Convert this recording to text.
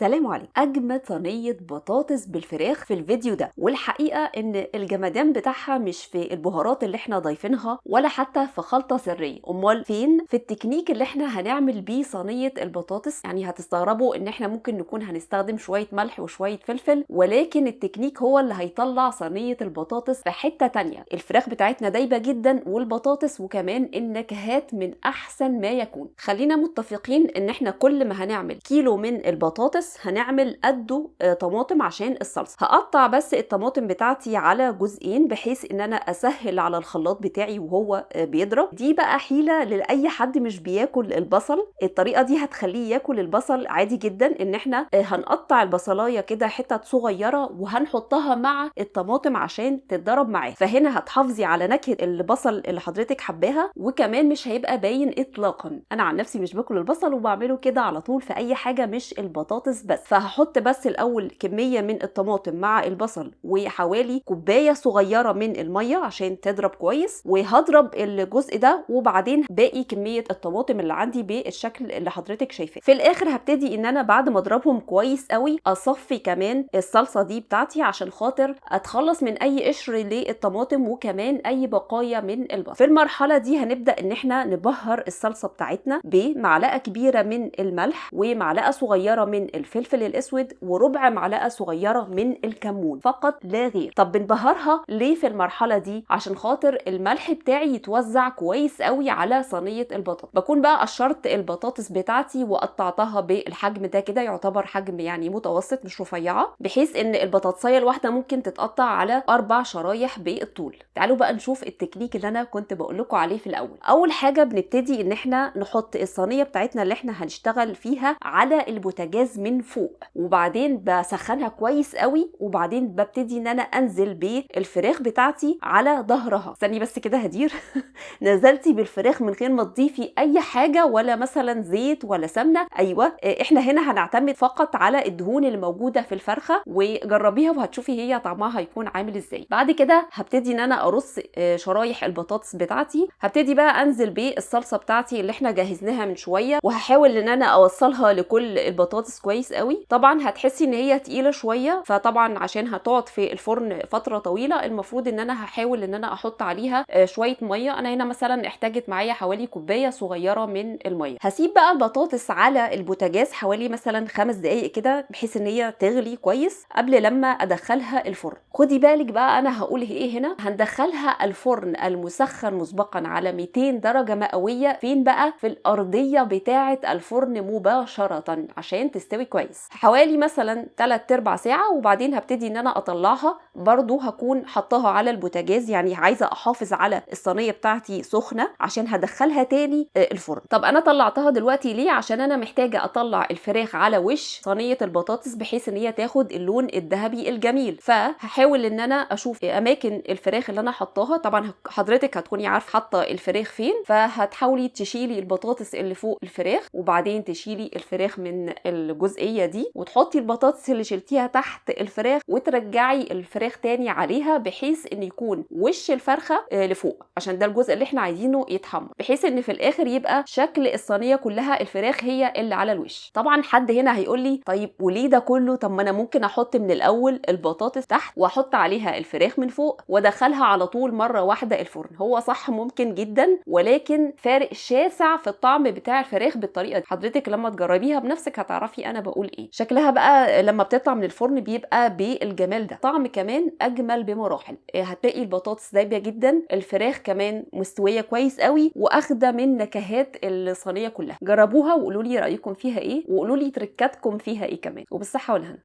سلام عليكم. اجمد صينيه بطاطس بالفراخ في الفيديو ده، والحقيقه ان الجمدان بتاعها مش في البهارات اللي احنا ضايفينها ولا حتى في خلطه سريه، امال فين؟ في التكنيك اللي احنا هنعمل بيه صينيه البطاطس. يعني هتستغربوا ان احنا ممكن نكون هنستخدم شويه ملح وشويه فلفل، ولكن التكنيك هو اللي هيطلع صينيه البطاطس في حته تانية. الفراخ بتاعتنا دايبه جدا والبطاطس وكمان النكهات من احسن ما يكون. خلينا متفقين ان احنا كل ما هنعمل كيلو من البطاطس هنعمل قده طماطم عشان الصلصه. هقطع بس الطماطم بتاعتي على جزئين بحيث ان انا اسهل على الخلاط بتاعي وهو بيضرب. دي بقى حيله لاي حد مش بياكل البصل. الطريقه دي هتخليه ياكل البصل عادي جدا. ان احنا هنقطع البصلايه كده حتت صغيره وهنحطها مع الطماطم عشان تتضرب معاه، فهنا هتحافظي على نكهه البصل اللي حضرتك حباها، وكمان مش هيبقى باين اطلاقا. انا عن نفسي مش باكل البصل وبعمله كده على طول في اي حاجه مش البطاطس بس. فهحط بس الاول كميه من الطماطم مع البصل وحوالي كوبايه صغيره من الميه عشان تضرب كويس، وهضرب الجزء ده وبعدين باقي كميه الطماطم اللي عندي بالشكل اللي حضرتك شايفاه. في الاخر هبتدي ان انا بعد ما اضربهم كويس قوي اصفي كمان الصلصه دي بتاعتي عشان خاطر اتخلص من اي قشر للطماطم وكمان اي بقايا من البصل. في المرحله دي هنبدا ان احنا نبهر الصلصه بتاعتنا بمعلقه كبيره من الملح ومعلقه صغيره من الفلفل الاسود وربع معلقه صغيره من الكمون فقط لا غير. طب بنبهرها ليه في المرحله دي؟ عشان خاطر الملح بتاعي يتوزع كويس قوي على صينيه البطاطس. بكون بقى قشرت البطاطس بتاعتي وقطعتها بالحجم ده كده، يعتبر حجم يعني متوسط مش رفيعه، بحيث ان البطاطسيه الواحده ممكن تتقطع على 4 شرايح بالطول. تعالوا بقى نشوف التكنيك اللي انا كنت بقول لكم عليه في الاول. اول حاجه بنبتدي ان احنا نحط الصينيه بتاعتنا اللي احنا هنشتغل فيها على البوتاجاز من فوق، وبعدين بسخنها كويس قوي، وبعدين ببتدي ان انا انزل بالفراخ بتاعتي على ظهرها. استني بس كده هدير نزلتي بالفراخ من غير ما تضيفي اي حاجه ولا مثلا زيت ولا سمنه. ايوه، احنا هنا هنعتمد فقط على الدهون اللي موجوده في الفرخه، وجربيها وهتشوفي هي طعمها هيكون عامل ازاي. بعد كده هبتدي ان انا ارص شرايح البطاطس بتاعتي. هبتدي بقى انزل بالصلصه بتاعتي اللي احنا جهزناها من شويه، وهحاول ان انا اوصلها لكل البطاطس كويس قوي. طبعا هتحسي ان هي تقيله شويه، فطبعا عشان هتقعد في الفرن فتره طويله المفروض ان انا هحاول ان انا احط عليها شويه ميه. انا هنا مثلا احتاجت معايا حوالي كوبايه صغيره من الميه. هسيب بقى البطاطس على البوتاجاز حوالي مثلا 5 دقائق كده بحيث ان هي تغلي كويس قبل لما ادخلها الفرن. خدي بالك بقى انا هقول ايه هنا. هندخلها الفرن المسخن مسبقا على 200 درجه مئويه. فين بقى؟ في الارضيه بتاعه الفرن مباشره عشان تستوي كويس، حوالي مثلا 3/4 ساعه. وبعدين هبتدي ان انا اطلعها. برضو هكون حطاها على البوتاجاز، يعني عايزه احافظ على الصينيه بتاعتي سخنه عشان هدخلها تاني الفرن. طب انا طلعتها دلوقتي ليه؟ عشان انا محتاجه اطلع الفراخ على وش صينيه البطاطس بحيث ان هي تاخد اللون الذهبي الجميل. فهحاول ان انا اشوف اماكن الفراخ اللي انا حطاها. طبعا حضرتك هتكوني عارفه حاطه الفراخ فين، فهتحاولي تشيلي البطاطس اللي فوق الفراخ وبعدين تشيلي الفراخ من الجزئيه دي وتحطي البطاطس اللي شلتيها تحت الفراخ وترجعي الفراخ تاني عليها بحيث ان يكون وش الفرخه لفوق، عشان ده الجزء اللي احنا عايزينه يتحمر، بحيث ان في الاخر يبقى شكل الصينيه كلها الفراخ هي اللي على الوش. طبعا حد هنا هيقول لي طيب وليه ده كله؟ طب ما انا ممكن احط من الاول البطاطس تحت واحط عليها الفراخ من فوق وادخلها على طول مره واحده الفرن. هو صح ممكن جدا، ولكن فارق شاسع في الطعم بتاع الفراخ بالطريقه دي. حضرتك لما تجربيها بنفسك هتعرفي انا بقول ايه. شكلها بقى لما بتطلع من الفرن بيبقى بالجمال ده. طعم كمان اجمل بمراحل. هتلاقي البطاطس دايبه جدا، الفراخ كمان مستويه كويس قوي واخده من نكهات الصينيه كلها. جربوها وقولوا لي رايكم فيها ايه، وقولوا لي تركاتكم فيها ايه كمان. وبالصحه والهنا.